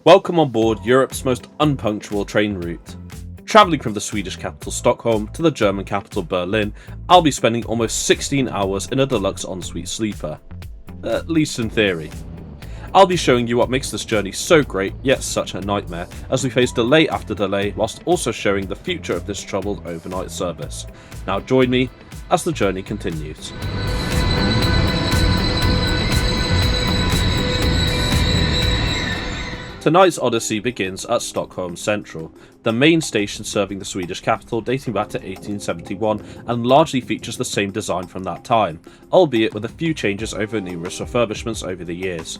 Welcome on board Europe's most unpunctual train route. Travelling from the Swedish capital Stockholm to the German capital Berlin, I'll be spending almost 16 hours in a Deluxe ensuite sleeper. At least in theory. I'll be showing you what makes this journey so great, yet such a nightmare, as we face delay after delay, whilst also showing the future of this troubled overnight service. Now join me as the journey continues. Tonight's odyssey begins at Stockholm Central, the main station serving the Swedish capital dating back to 1871 and largely features the same design from that time, albeit with a few changes over numerous refurbishments over the years.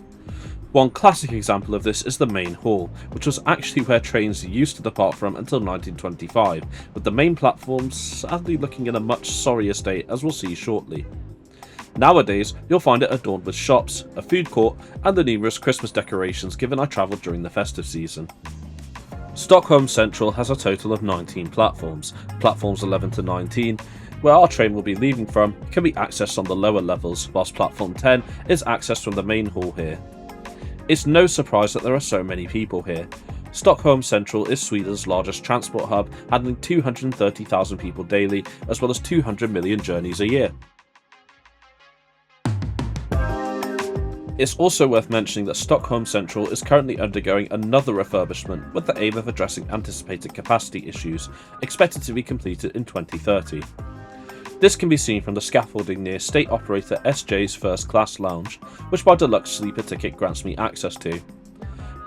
One classic example of this is the main hall, which was actually where trains used to depart from until 1925, with the main platforms sadly looking in a much sorrier state, as we'll see shortly. Nowadays, you'll find it adorned with shops, a food court, and the numerous Christmas decorations given I travelled during the festive season. Stockholm Central has a total of 19 platforms. Platforms 11 to 19, where our train will be leaving from, can be accessed on the lower levels, whilst platform 10 is accessed from the main hall here. It's no surprise that there are so many people here. Stockholm Central is Sweden's largest transport hub, handling 230,000 people daily, as well as 200 million journeys a year. It's also worth mentioning that Stockholm Central is currently undergoing another refurbishment with the aim of addressing anticipated capacity issues, expected to be completed in 2030. This can be seen from the scaffolding near state operator SJ's first class lounge, which my Deluxe sleeper ticket grants me access to.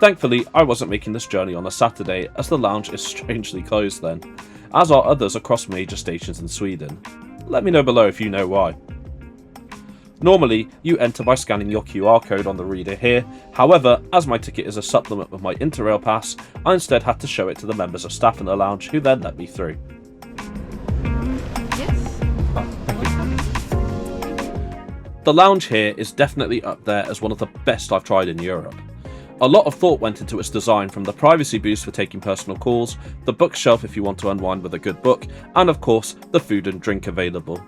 Thankfully, I wasn't making this journey on a Saturday, as the lounge is strangely closed then, as are others across major stations in Sweden. Let me know below if you know why. Normally, you enter by scanning your QR code on the reader here, however, as my ticket is a supplement with my Interrail pass, I instead had to show it to the members of staff in the lounge, who then let me through. Yes. The lounge here is definitely up there as one of the best I've tried in Europe. A lot of thought went into its design, from the privacy boost for taking personal calls, the bookshelf if you want to unwind with a good book, and of course, the food and drink available.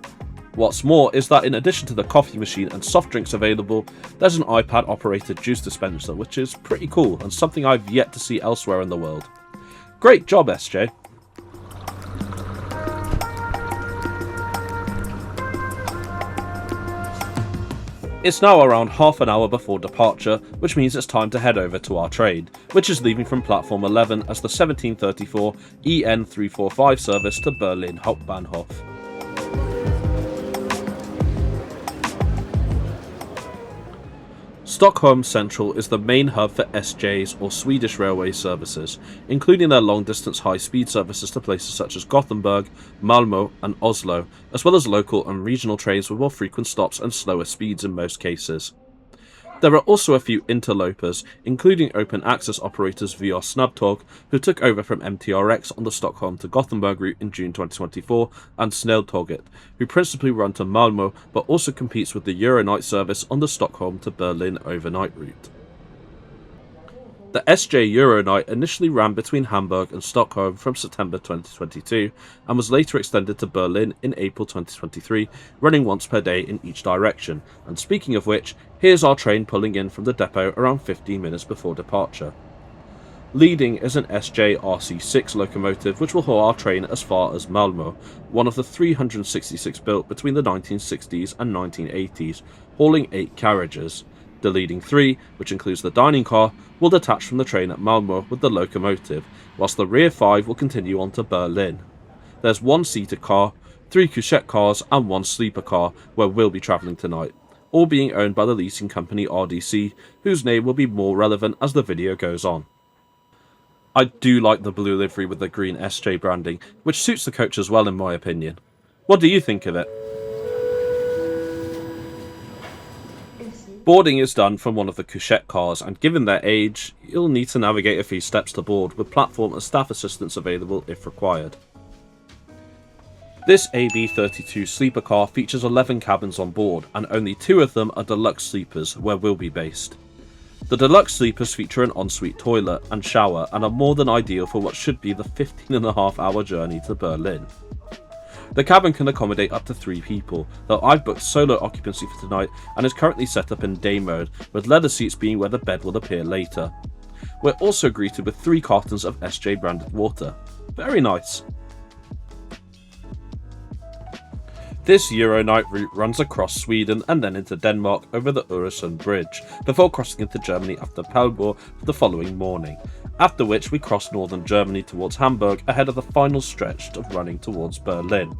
What's more is that in addition to the coffee machine and soft drinks available, there's an iPad operated juice dispenser, which is pretty cool and something I've yet to see elsewhere in the world. Great job, SJ. It's now around half an hour before departure, which means it's time to head over to our train, which is leaving from platform 11 as the 1734 EN345 service to Berlin Hauptbahnhof. Stockholm Central is the main hub for SJ's or Swedish railway services, including their long-distance high-speed services to places such as Gothenburg, Malmö and Oslo, as well as local and regional trains with more frequent stops and slower speeds in most cases. There are also a few interlopers, including open access operators via Snabbtåg, who took over from MTRX on the Stockholm to Gothenburg route in June 2024, and Snälltåget, who principally run to Malmö but also competes with the Euronight service on the Stockholm to Berlin overnight route. The SJ Euronight initially ran between Hamburg and Stockholm from September 2022 and was later extended to Berlin in April 2023, running once per day in each direction. And speaking of which, here's our train pulling in from the depot around 15 minutes before departure. Leading is an SJ RC6 locomotive which will haul our train as far as Malmö, one of the 366 built between the 1960s and 1980s, hauling 8 carriages. The leading 3, which includes the dining car, will detach from the train at Malmö with the locomotive, whilst the rear 5 will continue on to Berlin. There's 1 seated car, 3 couchette cars and 1 sleeper car where we'll be travelling tonight, all being owned by the leasing company RDC, whose name will be more relevant as the video goes on. I do like the blue livery with the green SJ branding, which suits the coach as well in my opinion. What do you think of it? Boarding is done from one of the couchette cars, and given their age, you'll need to navigate a few steps to board, with platform and staff assistance available if required. This AB32 sleeper car features 11 cabins on board, and only 2 of them are Deluxe sleepers, where we'll be based. The Deluxe sleepers feature an ensuite toilet and shower, and are more than ideal for what should be the 15.5-hour journey to Berlin. The cabin can accommodate up to 3 people, though I've booked solo occupancy for tonight and is currently set up in day mode, with leather seats being where the bed will appear later. we're also greeted with 3 cartons of SJ branded water. Very nice. This Euronight route runs across Sweden and then into Denmark over the Öresund Bridge, before crossing into Germany after Hamburg the following morning, after which we cross northern Germany towards Hamburg ahead of the final stretch of running towards Berlin.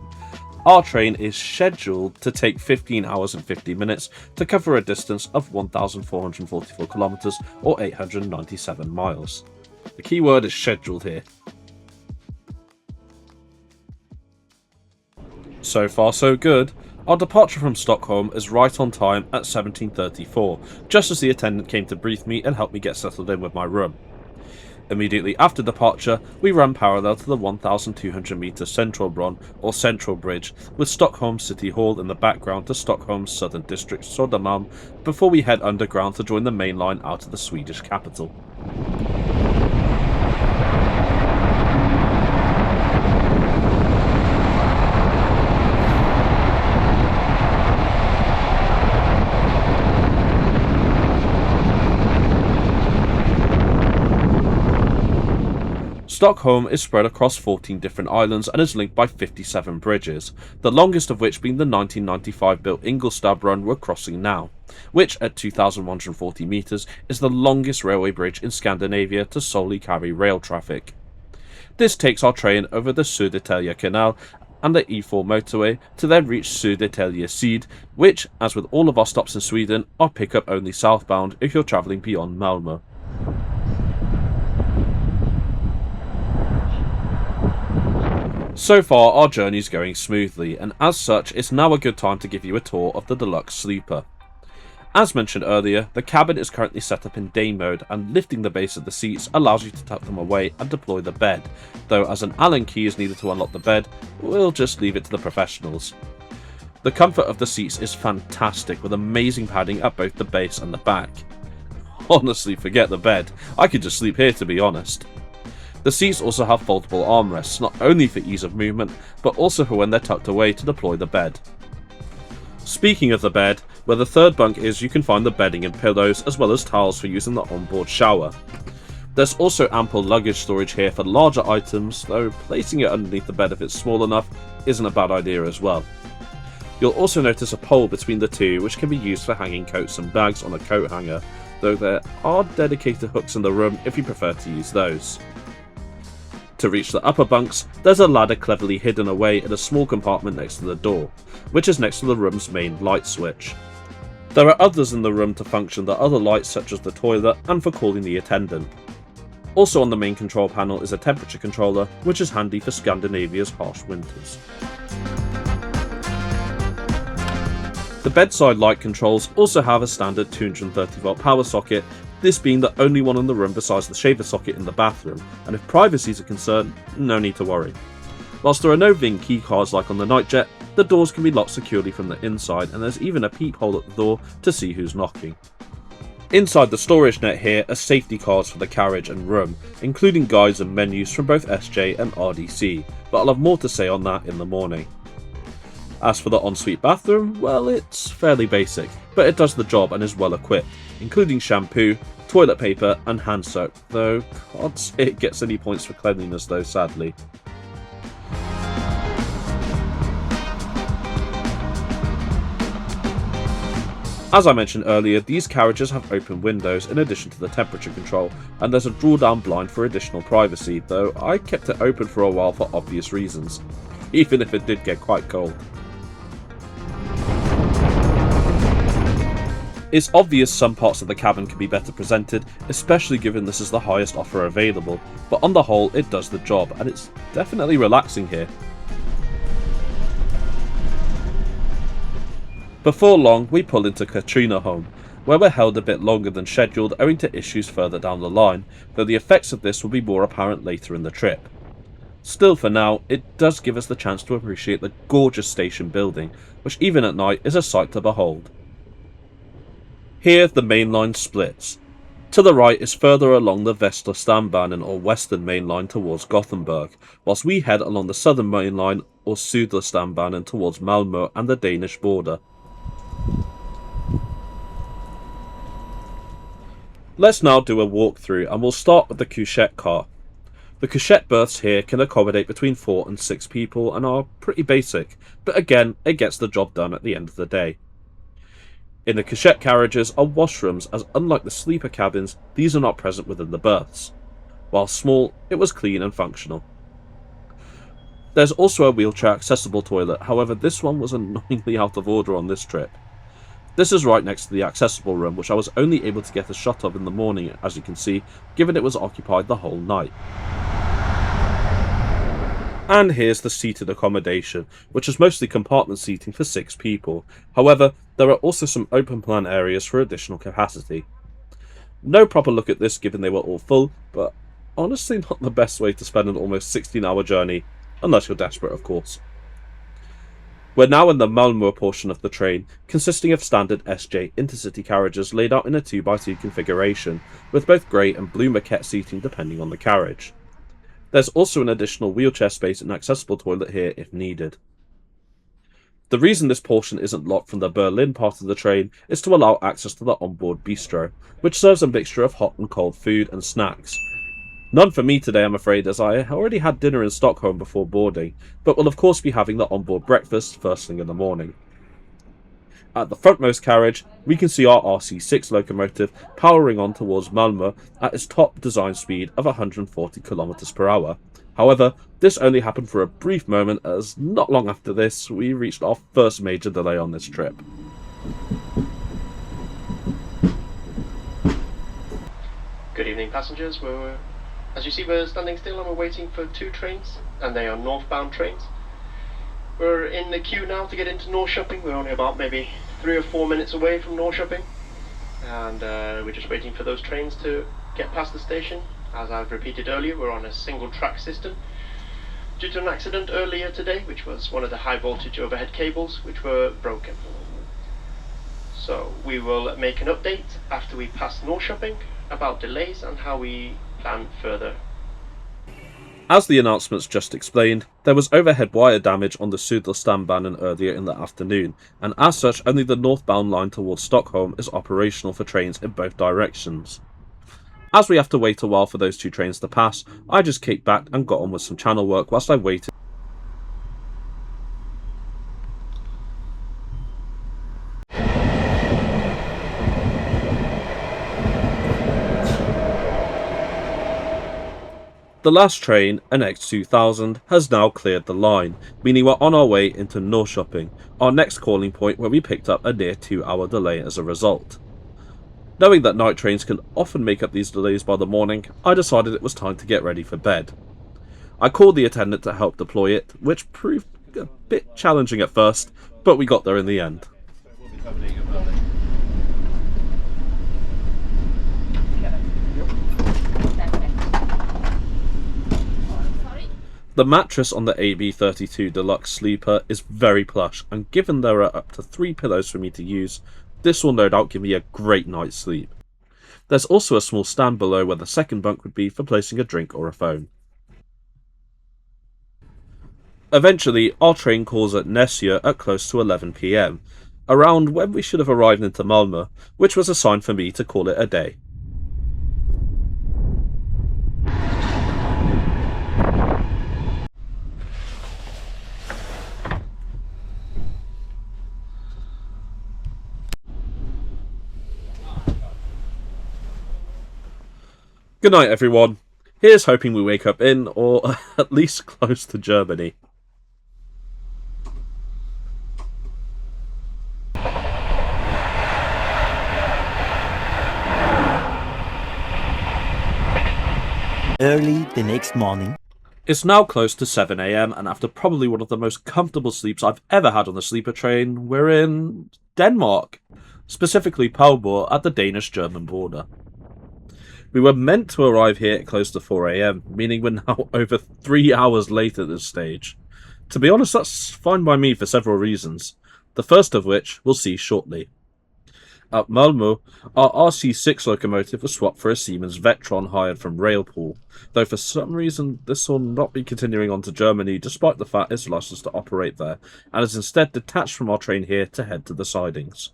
Our train is scheduled to take 15 hours and 50 minutes to cover a distance of 1,444 kilometers or 897 miles. The key word is scheduled here. So far so good. Our departure from Stockholm is right on time at 17:34, just as the attendant came to brief me and help me get settled in with my room. Immediately after departure, we run parallel to the 1,200 metre Central Bron, or Central Bridge, with Stockholm City Hall in the background to Stockholm's southern district Södermalm, before we head underground to join the main line out of the Swedish capital. Stockholm is spread across 14 different islands and is linked by 57 bridges, the longest of which being the 1995 built Ingolstadt run we're crossing now, which at 2,140 metres is the longest railway bridge in Scandinavia to solely carry rail traffic. This takes our train over the Södertälje Canal and the E4 motorway to then reach Södertälje Syd, which, as with all of our stops in Sweden, are pick-up only southbound if you're travelling beyond Malmö. So far our journey is going smoothly, and as such it's now a good time to give you a tour of the Deluxe sleeper. As mentioned earlier, the cabin is currently set up in day mode, and lifting the base of the seats allows you to tuck them away and deploy the bed, though as an Allen key is needed to unlock the bed, we'll just leave it to the professionals. The comfort of the seats is fantastic, with amazing padding at both the base and the back. Honestly, forget the bed, I could just sleep here to be honest. The seats also have foldable armrests, not only for ease of movement, but also for when they're tucked away to deploy the bed. Speaking of the bed, where the third bunk is, you can find the bedding and pillows, as well as towels for using the onboard shower. There's also ample luggage storage here for larger items, though placing it underneath the bed if it's small enough isn't a bad idea as well. You'll also notice a pole between the two, which can be used for hanging coats and bags on a coat hanger, though there are dedicated hooks in the room if you prefer to use those. To reach the upper bunks, there's a ladder cleverly hidden away in a small compartment next to the door, which is next to the room's main light switch. There are others in the room to function the other lights such as the toilet and for calling the attendant. Also on the main control panel is a temperature controller, which is handy for Scandinavia's harsh winters. The bedside light controls also have a standard 230V power socket, this being the only one in the room besides the shaver socket in the bathroom, and if privacy is a concern, no need to worry. Whilst there are no Ving key cards like on the Nightjet, the doors can be locked securely from the inside, and there's even a peephole at the door to see who's knocking. Inside the storage net here are safety cards for the carriage and room, including guides and menus from both SJ and RDC, but I'll have more to say on that in the morning. As for the ensuite bathroom, well, it's fairly basic, but it does the job and is well equipped, including shampoo, toilet paper and hand soap, though can't say it gets any points for cleanliness though, sadly. As I mentioned earlier, these carriages have open windows in addition to the temperature control, and there's a draw-down blind for additional privacy, though I kept it open for a while for obvious reasons, even if it did get quite cold. It's obvious some parts of the cabin can be better presented, especially given this is the highest offer available, but on the whole it does the job, and it's definitely relaxing here. Before long we pull into Katrineholm, where we're held a bit longer than scheduled owing to issues further down the line, though the effects of this will be more apparent later in the trip. Still, for now, it does give us the chance to appreciate the gorgeous station building, which even at night is a sight to behold. Here the main line splits. To the right is further along the Västra Stambanan or Western Main Line towards Gothenburg, whilst we head along the Southern Main Line or Södra Stambanan towards Malmö and the Danish border. Let's now do a walkthrough, and we'll start with the couchette car. The couchette berths here can accommodate between 4 and 6 people and are pretty basic, but again, it gets the job done at the end of the day. In the couchette carriages are washrooms, as unlike the sleeper cabins, these are not present within the berths. While small, it was clean and functional. There's also a wheelchair accessible toilet, however this one was annoyingly out of order on this trip. This is right next to the accessible room, which I was only able to get a shot of in the morning, as you can see, given it was occupied the whole night. And here's the seated accommodation, which is mostly compartment seating for 6 people. However, there are also some open plan areas for additional capacity. No proper look at this given they were all full, but honestly not the best way to spend an almost 16-hour journey, unless you're desperate of course. We're now in the Malmö portion of the train, consisting of standard SJ intercity carriages laid out in a 2x2 configuration, with both grey and blue maquette seating depending on the carriage. There's also an additional wheelchair space and accessible toilet here if needed. The reason this portion isn't locked from the Berlin part of the train is to allow access to the onboard bistro, which serves a mixture of hot and cold food and snacks. None for me today, I'm afraid, as I already had dinner in Stockholm before boarding, but will of course be having the onboard breakfast first thing in the morning. At the frontmost carriage, we can see our RC6 locomotive powering on towards Malmö at its top design speed of 140 km per hour. However, this only happened for a brief moment, as not long after this, we reached our first major delay on this trip. Good evening passengers, as you see we're standing still and we're waiting for 2 trains, and they are northbound trains. We're in the queue now to get into Norrköping. We're only about maybe 3 or 4 minutes away from Norrköping, and we're just waiting for those trains to get past the station. As I've repeated earlier, we're on a single track system due to an accident earlier today, which was one of the high voltage overhead cables which were broken. So we will make an update after we pass Norrköping about delays and how we plan further. As the announcements just explained, there was overhead wire damage on the Söderstambanan earlier in the afternoon, and as such only the northbound line towards Stockholm is operational for trains in both directions. As we have to wait a while for those 2 trains to pass, I just kicked back and got on with some channel work whilst I waited. The last train, an X2000, has now cleared the line, meaning we're on our way into Norrköping, our next calling point, where we picked up a near 2-hour delay as a result. Knowing that night trains can often make up these delays by the morning, I decided it was time to get ready for bed. I called the attendant to help deploy it, which proved a bit challenging at first, but we got there in the end. The mattress on the AB32 Deluxe sleeper is very plush, and given there are up to 3 pillows for me to use, this will no doubt give me a great night's sleep. There's also a small stand below where the second bunk would be for placing a drink or a phone. Eventually, our train calls at Nässjö at close to 11 PM, around when we should have arrived into Malmö, which was a sign for me to call it a day. Good night everyone, here's hoping we wake up in, or at least close to Germany. Early the next morning. It's now close to 7 AM, and after probably one of the most comfortable sleeps I've ever had on the sleeper train, we're in Denmark, specifically Padborg at the Danish-German border. We were meant to arrive here at close to 4 AM, meaning we're now over 3 hours late at this stage. To be honest, that's fine by me for several reasons, the first of which we'll see shortly. At Malmö, our RC6 locomotive was swapped for a Siemens Vectron hired from Railpool, though for some reason this will not be continuing on to Germany despite the fact it's licensed to operate there, and is instead detached from our train here to head to the sidings.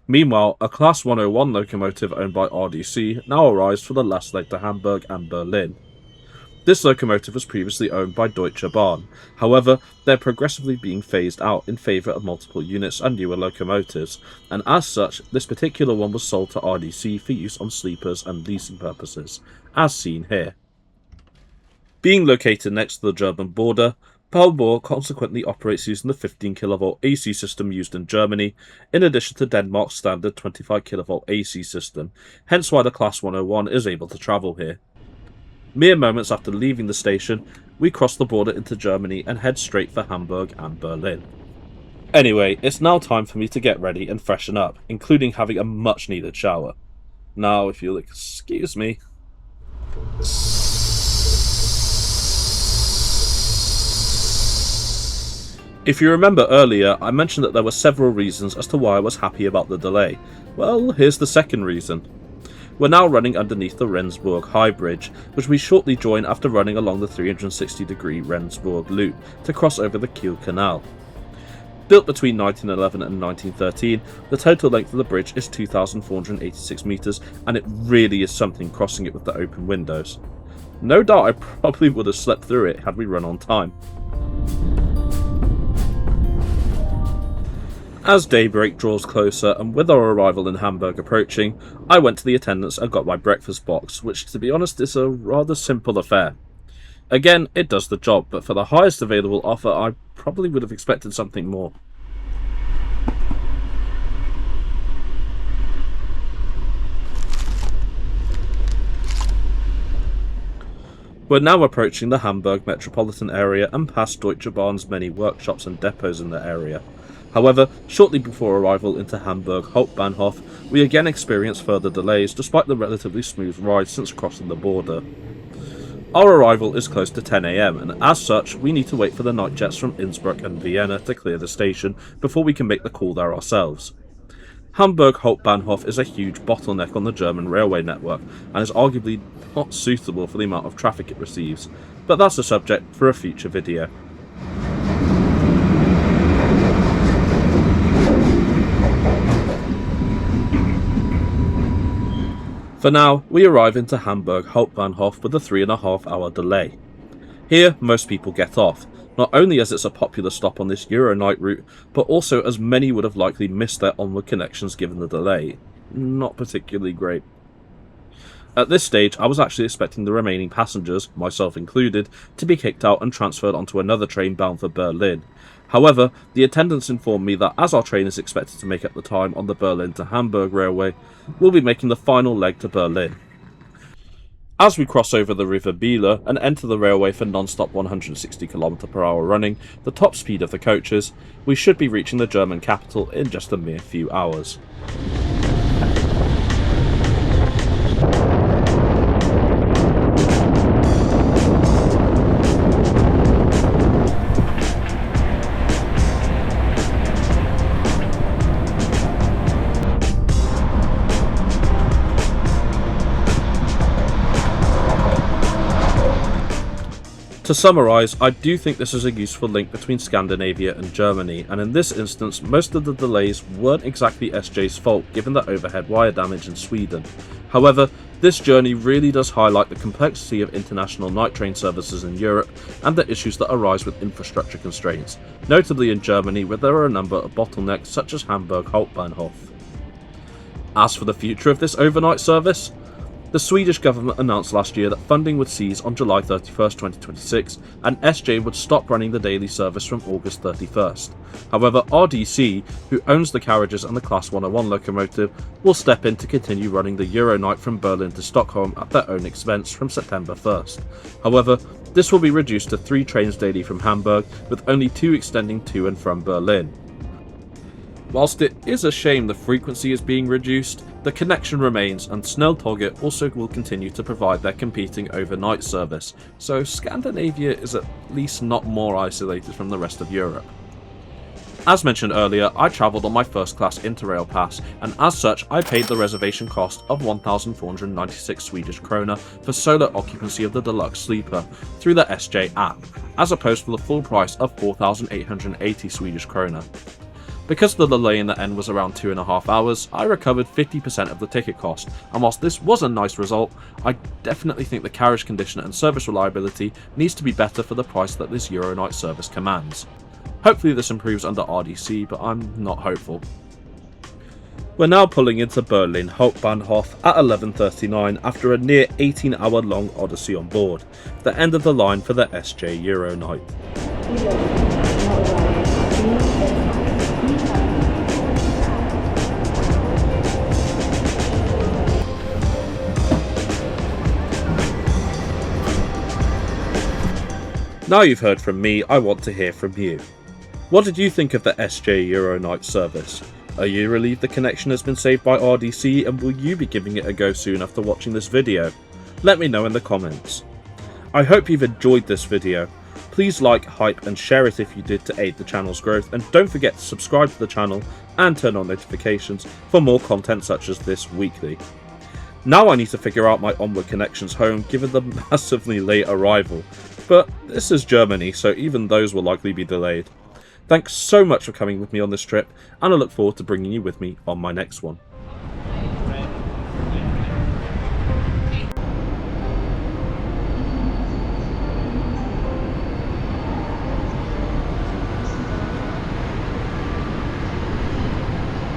Meanwhile, a Class 101 locomotive owned by RDC now arrives for the last leg to Hamburg and Berlin. This locomotive was previously owned by Deutsche Bahn, however, they're progressively being phased out in favour of multiple units and newer locomotives, and as such, this particular one was sold to RDC for use on sleepers and leasing purposes, as seen here. Being located next to the German border, Hamburg consequently operates using the 15 kV AC system used in Germany, in addition to Denmark's standard 25 kV AC system, hence why the Class 101 is able to travel here. Mere moments after leaving the station, we cross the border into Germany and head straight for Hamburg and Berlin. Anyway, it's now time for me to get ready and freshen up, including having a much needed shower. Now, if you'll excuse me. If you remember earlier, I mentioned that there were several reasons as to why I was happy about the delay. Well, here's the second reason. We're now running underneath the Rendsburg High Bridge, which we shortly join after running along the 360-degree Rendsburg loop to cross over the Kiel Canal. Built between 1911 and 1913, the total length of the bridge is 2,486 metres, and it really is something crossing it with the open windows. No doubt I probably would have slept through it had we run on time. As daybreak draws closer, and with our arrival in Hamburg approaching, I went to the attendants and got my breakfast box, which to be honest is a rather simple affair. Again, it does the job, but for the highest available offer I probably would have expected something more. We're now approaching the Hamburg metropolitan area and past Deutsche Bahn's many workshops and depots in the area. However, shortly before arrival into Hamburg Hauptbahnhof, we again experience further delays despite the relatively smooth ride since crossing the border. Our arrival is close to 10 AM, and as such, we need to wait for the night jets from Innsbruck and Vienna to clear the station before we can make the call there ourselves. Hamburg Hauptbahnhof is a huge bottleneck on the German railway network and is arguably not suitable for the amount of traffic it receives, but that's a subject for a future video. For now, we arrive into Hamburg Hauptbahnhof with a 3.5 hour delay. Here, most people get off, not only as it's a popular stop on this Euronight route, but also as many would have likely missed their onward connections given the delay. Not particularly great. At this stage, I was actually expecting the remaining passengers, myself included, to be kicked out and transferred onto another train bound for Berlin. However, the attendants informed me that as our train is expected to make up the time on the Berlin to Hamburg railway, we'll be making the final leg to Berlin. As we cross over the River Biele and enter the railway for non-stop 160 km/h running, the top speed of the coaches, we should be reaching the German capital in just a mere few hours. To summarise, I do think this is a useful link between Scandinavia and Germany, and in this instance most of the delays weren't exactly SJ's fault given the overhead wire damage in Sweden. However, this journey really does highlight the complexity of international night train services in Europe and the issues that arise with infrastructure constraints, notably in Germany where there are a number of bottlenecks such as Hamburg Hauptbahnhof. As for the future of this overnight service, the Swedish government announced last year that funding would cease on July 31st, 2026, and SJ would stop running the daily service from August 31st. However, RDC, who owns the carriages and the Class 101 locomotive, will step in to continue running the Euronight from Berlin to Stockholm at their own expense from September 1st. However, this will be reduced to 3 trains daily from Hamburg, with only 2 extending to and from Berlin. Whilst it is a shame the frequency is being reduced, the connection remains, and Snälltåget also will continue to provide their competing overnight service, so Scandinavia is at least not more isolated from the rest of Europe. As mentioned earlier, I travelled on my first class Interrail pass, and as such I paid the reservation cost of 1,496 Swedish krona for solo occupancy of the Deluxe sleeper through the SJ app, as opposed to the full price of 4,880 Swedish krona. Because the delay in the end was around 2.5 hours, I recovered 50% of the ticket cost, and whilst this was a nice result, I definitely think the carriage condition and service reliability needs to be better for the price that this Euronight service commands. Hopefully this improves under RDC, but I'm not hopeful. We're now pulling into Berlin Hauptbahnhof at 11:39 after a near 18-hour long odyssey on board, the end of the line for the SJ Euronight. Now you've heard from me, I want to hear from you. What did you think of the SJ Euronight service? Are you relieved the connection has been saved by RDC, and will you be giving it a go soon after watching this video? Let me know in the comments. I hope you've enjoyed this video. Please like, hype and share it if you did to aid the channel's growth, and don't forget to subscribe to the channel and turn on notifications for more content such as this weekly. Now I need to figure out my onward connections home given the massively late arrival, but this is Germany, so even those will likely be delayed. Thanks so much for coming with me on this trip, and I look forward to bringing you with me on my next one.